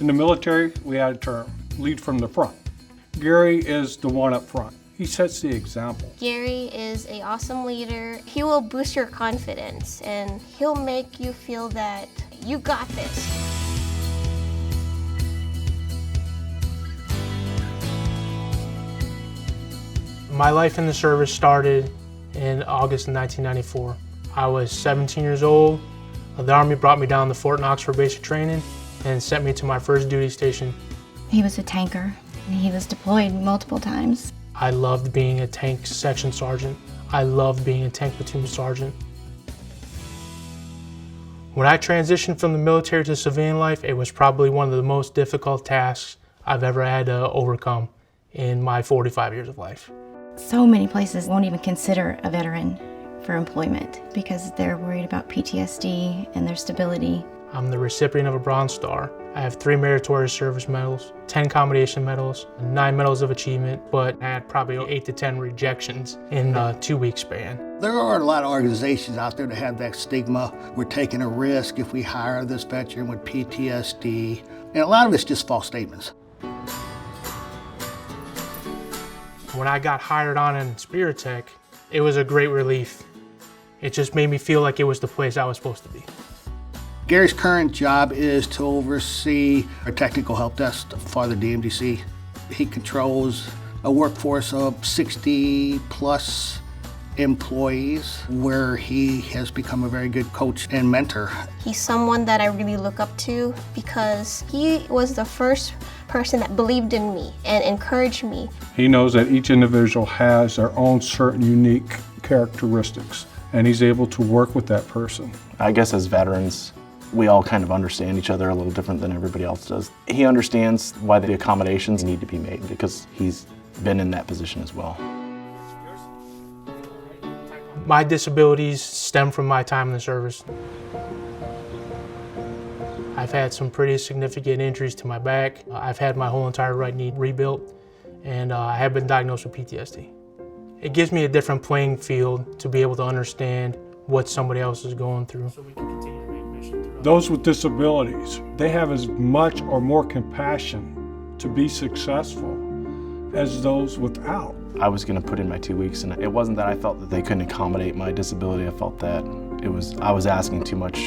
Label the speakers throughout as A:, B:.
A: In the military, we had a term, lead from the front. Gary is the one up front. He sets the example.
B: Gary is an awesome leader. He will boost your confidence and he'll make you feel that you got this.
C: My life in the service started in August of 1994. I was 17 years old. The Army brought me down to Fort Knox for basic training and sent me to my first duty station.
D: He was a tanker. He was deployed multiple times.
C: I loved being a tank section sergeant. I loved being a tank platoon sergeant. When I transitioned from the military to civilian life, it was probably one of the most difficult tasks I've ever had to overcome in my 45 years of life.
D: So many places won't even consider a veteran for employment because they're worried about PTSD and their stability.
C: I'm the recipient of a Bronze Star. I have 3 meritorious service medals, 10 commendation medals, 9 medals of achievement, but I had probably 8 to 10 rejections in a 2-week span.
E: There are a lot of organizations out there that have that stigma. We're taking a risk if we hire this veteran with PTSD, and a lot of it's just false statements.
C: When I got hired on in InspiriTec, it was a great relief. It just made me feel like it was the place I was supposed to be.
E: Gary's current job is to oversee our technical help desk for the DMDC. He controls a workforce of 60 plus employees where he has become a very good coach and mentor.
B: He's someone that I really look up to because he was the first person that believed in me and encouraged me.
A: He knows that each individual has their own certain unique characteristics, and he's able to work with that person.
F: I guess as veterans, we all kind of understand each other a little different than everybody else does. He understands why the accommodations need to be made because he's been in that position as well.
C: My disabilities stem from my time in the service. I've had some pretty significant injuries to my back. I've had my whole entire right knee rebuilt, and I have been diagnosed with PTSD. It gives me a different playing field to be able to understand what somebody else is going through.
A: Those with disabilities, they have as much or more compassion to be successful as those without.
F: I was going to put in my 2 weeks, and it wasn't that I felt that they couldn't accommodate my disability. I felt that I was asking too much,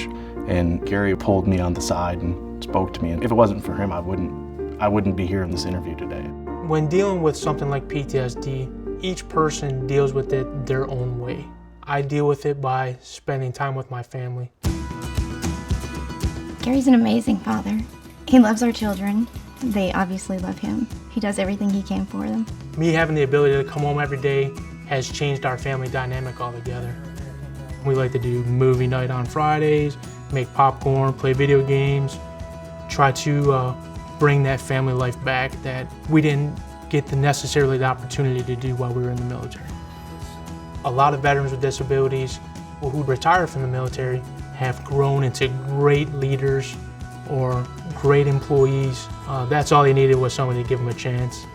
F: and Gary pulled me on the side and spoke to me. And if it wasn't for him, I wouldn't be here in this interview today.
C: When dealing with something like PTSD, each person deals with it their own way. I deal with it by spending time with my family.
D: Gary's an amazing father. He loves our children. They obviously love him. He does everything he can for them.
C: Me having the ability to come home every day has changed our family dynamic altogether. We like to do movie night on Fridays, make popcorn, play video games, try to bring that family life back that we didn't get necessarily the opportunity to do while we were in the military. A lot of veterans with disabilities who retired from the military have grown into great leaders or great employees. That's all they needed was somebody to give them a chance.